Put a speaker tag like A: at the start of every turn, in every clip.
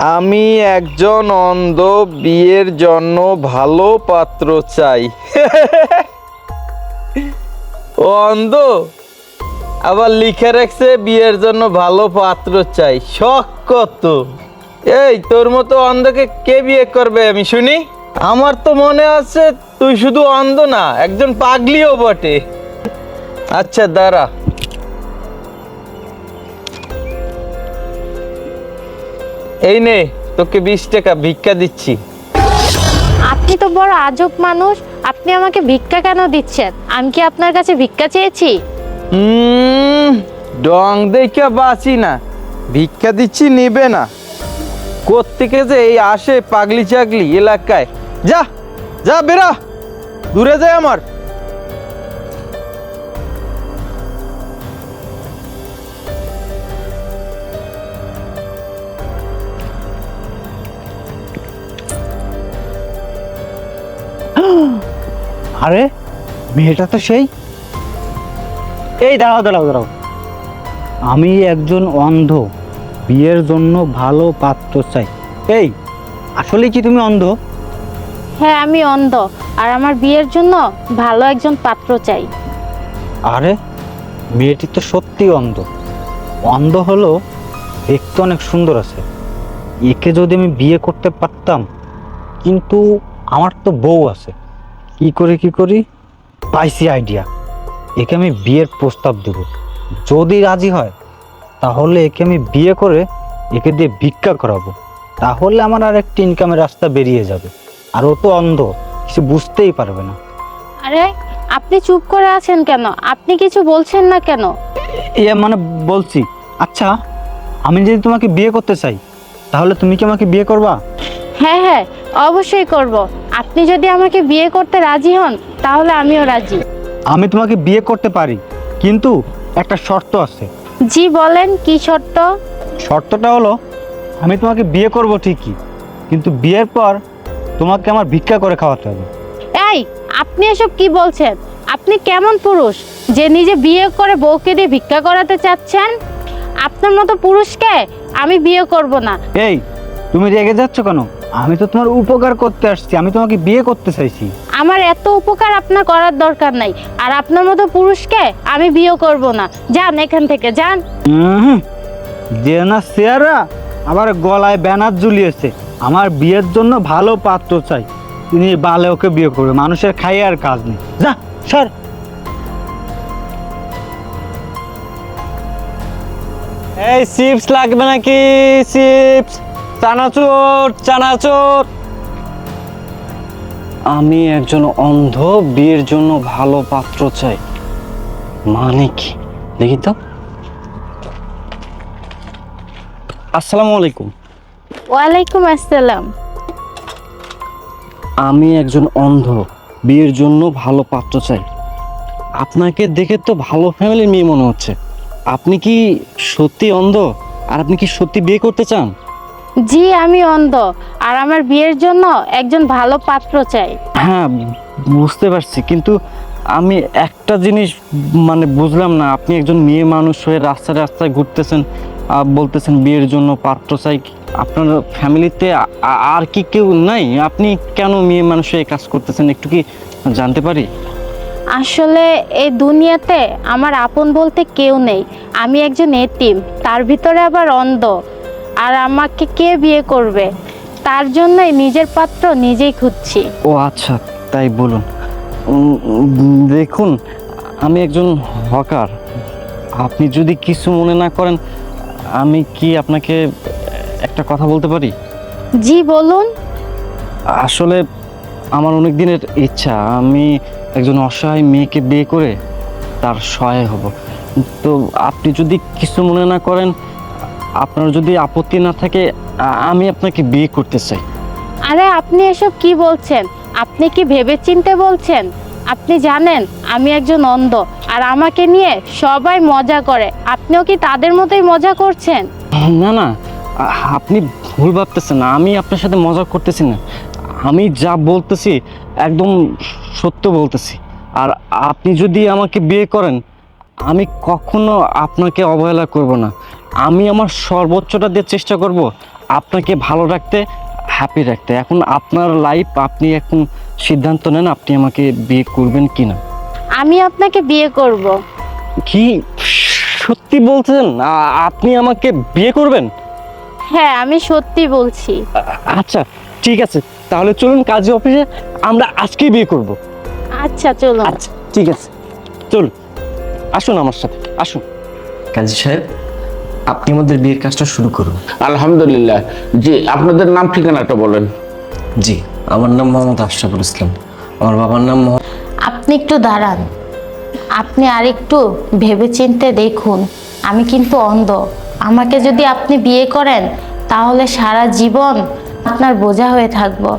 A: আমি একজন অন্ধ, বিয়ের জন্য ভালো পাত্র চাই। ও অন্ধ, আবার লিখে রাখছে বিয়ের জন্য ভালো পাত্র চাই। শখ কত! এই তোর মতো অন্ধকে কে বিয়ে করবে আমি শুনি? আমার তো মনে আছে তুই শুধু অন্ধ না, একজন পাগলিও বটে। আচ্ছা দাঁড়া, এই নে তোকে 20 টাকা ভিক্ষা দিচ্ছি।
B: আপনি তো বড় আজব মানুষ। আপনি আমাকে ভিক্ষা কেন দিচ্ছেন? আমি কি আপনার কাছে ভিক্ষা চেয়েছি?
A: ডং দেখে বাঁচি না, ভিক্ষা দিচ্ছি নিবে না। কোত্থেকে যে এই আসে পাগলি চাগলি এলাকায়। যা যা বেরা, দূরে যায় আমার।
C: আরে মেয়েটা তো সেই। এই দাঁড়াও দাঁড়াও দাঁড়াও, আমি একজন অন্ধ, বিয়ের জন্য ভালো পাত্র চাই। এই আসলে কি তুমি অন্ধ?
B: হ্যাঁ, আমি অন্ধ, আর আমার বিয়ের জন্য ভালো একজন পাত্র চাই।
C: আরে মেয়েটি তো সত্যি অন্ধ। অন্ধ হলো দেখতে অনেক সুন্দর আছে, একে যদি আমি বিয়ে করতে পারতাম। কিন্তু আমার তো বউ আছে, কি করি পাইছি আইডিয়া। একে আমি বিয়ের প্রস্তাব দেব, যদি রাজি হয় তাহলে একে আমি বিয়ে করে একে দিয়ে ভিক্ষা করাবো। তাহলে আমার আর একটা ইনকামের রাস্তা বেরিয়ে যাবে। আর ও তো অন্ধ, কিছু বুঝতেই পারবে না।
B: আরে আপনি চুপ করে আছেন কেন? আপনি কিছু বলছেন না কেন?
C: মানে বলছি। আচ্ছা, আমি যদি তোমাকে বিয়ে করতে চাই তাহলে তুমি কি আমাকে বিয়ে করবা?
B: হ্যাঁ হ্যাঁ, অবশ্যই করব। আপনি যদি আমাকে বিয়ে করতে রাজি হন তাহলে আমিও রাজি।
C: আমি তোমাকে বিয়ে করতে পারি, কিন্তু একটা শর্ত আছে।
B: জি বলেন, কি শর্ত?
C: শর্তটা হলো, আমি তোমাকে বিয়ে করব ঠিকই, কিন্তু বিয়ের পর তোমাকে আমার ভিক্ষা করে খাওয়াতে হবে।
B: এই, আপনি এসব কি বলছেন? আপনি কেমন পুরুষ যে নিজে বিয়ে করে বউকে দিয়ে ভিক্ষা করাতে চাচ্ছেন? আপনার মতো পুরুষকে আমি বিয়ে করব না।
C: এই তুমি রেগে যাচ্ছ কেন? আমি তো তোমার উপকার করতে আসছি, আমি তোমাকে বিয়ে করতে চাইছি।
B: আমার এত উপকার আপনার করার দরকার নাই, আর আপনার মতো পুরুষকে আমি বিয়ে করব না। যান এখান থেকে, যান।
C: যে না চেহারা, আবার গলায় ব্যানার ঝুলিয়েছে, আমার বিয়ের জন্য ভালো পাত্র চাই। তিনি বালে ওকে বিয়ে করবে, মানুষের খাই আর কাজ নেই। যা সর।
D: এই চিপস লাগবে নাকি? চিপস, চানাচুর চানাচুর। আমি একজন অন্ধ, বিয়ের জন্য ভালো পাত্র চাই, মানে কি দেখি তো। আসসালামু আলাইকুম।
B: ওয়ালাইকুম আসসালাম।
D: আমি একজন অন্ধ, বিয়ের জন্য ভালো পাত্র চাই। আপনাকে দেখে তো ভালো ফ্যামিলির মেয়ে মনে হচ্ছে। আপনি কি সত্যি অন্ধ? আর আপনি কি সত্যি বিয়ে করতে চান?
B: জি, আমি অন্ধ, আর আমার বিয়ের জন্য একজন ভালো পাত্র চাই।
D: হ্যাঁ, বুঝতে পারছি, কিন্তু আমি একটা জিনিস মানে বুঝলাম না। আপনি একজন মেয়ে মানুষ হয়ে রাস্তায় রাস্তায় ঘুরতেছেন, বলতেছেন বিয়ের জন্য পাত্র চাই। আপনার ফ্যামিলিতে আর কি কেউ নাই? আপনি কেন মেয়ে মানুষ হয়ে কাজ করতেছেন, একটু কি জানতে পারি?
B: আসলে এই দুনিয়াতে আমার আপন বলতে কেউ নেই। আমি একজন এতিম, তার ভিতরে আবার অন্ধ। আর আমাকে কে বিয়ে করবে? তার জন্যই নিজের পাত্র নিজেই খুঁজছি।
D: ও আচ্ছা, তাই বলুন। দেখুন, আমি একজন হকার। আপনি যদি কিছু মনে না করেন, আমি কি আপনাকে একটা কথা বলতে পারি?
B: জি বলুন।
D: আসলে আমার অনেক দিনের ইচ্ছা, আমি একজন অসহায় মেয়েকে বিয়ে করে তার সহায় হব। তো আপনি যদি কিছু মনে না করেন, আপনার যদি আপত্তি না থাকে, আমি আপনাকে বিয়ে করতে চাই।
B: আরে আপনি এসব কি বলছেন? আপনি কি ভেবেচিন্তে বলছেন? আপনি জানেন আমি একজন অন্ধ, আর আমাকে নিয়ে সবাই মজা করে। আপনিও কি তাদের মতোই মজা করছেন?
D: না না, আপনি ভুল ভাবতেছেন না। আমি আপনার সাথে মজা করতেছি না। আমি যা বলতেছি একদম সত্য বলতেছি। আর আপনি যদি আমাকে বিয়ে করেন, আমি কখনো আপনাকে অবহেলা করব না। আমি আমার সর্বোচ্চটা দিয়ে চেষ্টা করব আপনাকে ভালো রাখতে, হ্যাপি রাখতে। এখন আপনার লাইফ, আপনি এখন সিদ্ধান্ত নেন আপনি আমাকে বিয়ে করবেন কি না।
B: আমি আপনাকে বিয়ে করব।
D: কি সত্যি বলছেন? আপনি আমাকে বিয়ে করবেন?
B: হ্যাঁ, আমি সত্যি বলছি।
D: আচ্ছা ঠিক আছে, তাহলে চলুন কাজী অফিসে, আমরা আজকেই বিয়ে করব।
B: আচ্ছা চলুন।
D: আচ্ছা ঠিক আছে, চলুন, আসুন আমার সাথে, আসুন। কাজী সাহেব, আপনি আমাদের বিয়ের কাজটা শুরু করুন।
E: আলহামদুলিল্লাহ। জি, আপনাদের নাম ঠিকানাটা বলেন।
D: জি, আমার নাম মোহাম্মদ আশরাফুল ইসলাম, আমার বাবার নাম
B: আপনি একটু দাঁড়ান। আপনি আরেকটু ভেবেচিন্তে দেখুন, আমি কিন্তু অন্ধ। আমাকে যদি আপনি বিয়ে করেন তাহলে সারা জীবন আপনার বোঝা হয়ে থাকবো।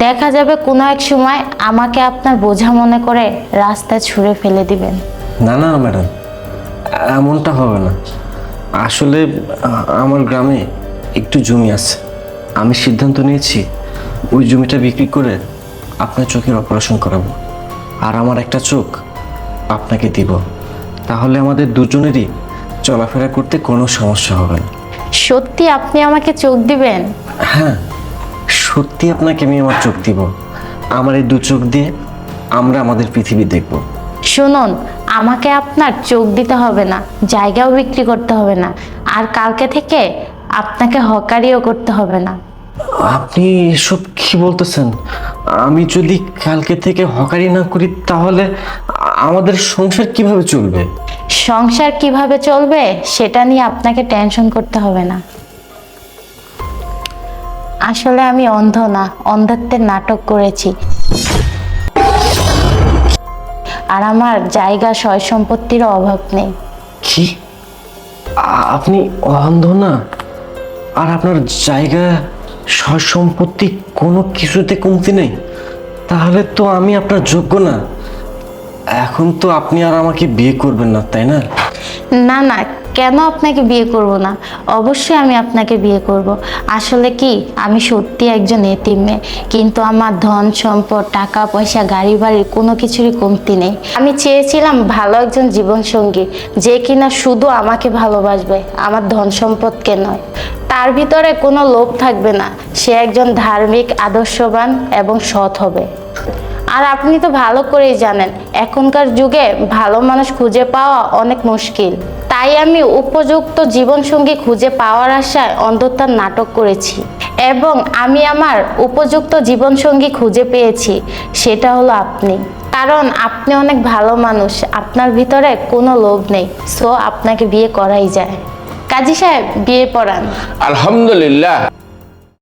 B: দেখা যাবে কোনো এক সময় আমাকে আপনার বোঝা মনে করে রাস্তায় ছুঁড়ে ফেলে দিবেন।
D: না না ম্যাডাম, এমনটা হবে না। আসলে আমার গ্রামে একটু জমি আছে, আমি সিদ্ধান্ত নিয়েছি ওই জমিটা বিক্রি করে আপনার চোখের অপারেশন করাবো, আর আমার একটা চোখ আপনাকে দিব। তাহলে আমাদের দুজনেরই চলাফেরা করতে কোনো সমস্যা হবে না।
B: সত্যি আপনি আমাকে চোখ দিবেন?
D: হ্যাঁ, সত্যি আপনাকে আমি আমার চোখ দিব। আমার এই দু চোখ দিয়ে আমরা আমাদের পৃথিবী দেখব।
B: শুনুন, আমাকে আপনার চোখ দিতে হবে না, জায়গাও বিক্রি করতে হবে না, আর কালকে থেকে আপনাকে হকারিও করতে হবে না।
D: আপনি এসব কি বলতেছেন? আমি যদি কালকে থেকে হকারি না করি তাহলে আমাদের সংসার কিভাবে চলবে?
B: সংসার কিভাবে চলবে সেটা নিয়ে আপনাকে টেনশন করতে হবে না। আসলে আমি অন্ধ না, অন্ধত্বের নাটক করেছি। আর আমার জায়গা সয় সম্পত্তিরও অভাব নেই।
D: কি? আপনি অন্ধ না, আর আপনার জায়গা সয় সম্পত্তি কোনো কিছুতে কমতি নেই? তাহলে তো আমি আপনার যোগ্য না। এখন তো আপনি আর আমাকে বিয়ে করবেন না, তাই না?
B: না না, কেন আপনাকে বিয়ে করব না? অবশ্যই আমি আপনাকে বিয়ে করব। আসলে কি, আমি সত্যি একজন এতিম মেয়ে, কিন্তু আমার ধন সম্পদ, টাকা পয়সা, গাড়ি বাড়ির কোনো কিছুরই কমতি নেই। আমি চেয়েছিলাম ভালো একজন জীবনসঙ্গী, যে কিনা শুধু আমাকে ভালোবাসবে, আমার ধন সম্পদকে নয়। তার ভিতরে কোনো লোভ থাকবে না, সে একজন ধার্মিক, আদর্শবান এবং সৎ হবে। আর আপনি তো ভালো করেই জানেন, এখনকার যুগে ভালো মানুষ খুঁজে পাওয়া অনেক মুশকিল। তাই আমি উপযুক্ত জীবনসঙ্গী খুঁজে পাওয়ার আশায় অন্ধতার নাটক করেছি, এবং আমি আমার উপযুক্ত জীবনসঙ্গী খুঁজে পেয়েছি, সেটা হলো আপনি। কারণ আপনি অনেক ভালো মানুষ, আপনার ভিতরে কোনো লোভ নেই, সো আপনাকে বিয়ে করাই যায়। কাজী সাহেব, বিয়ে পড়ান।
E: আলহামদুলিল্লাহ।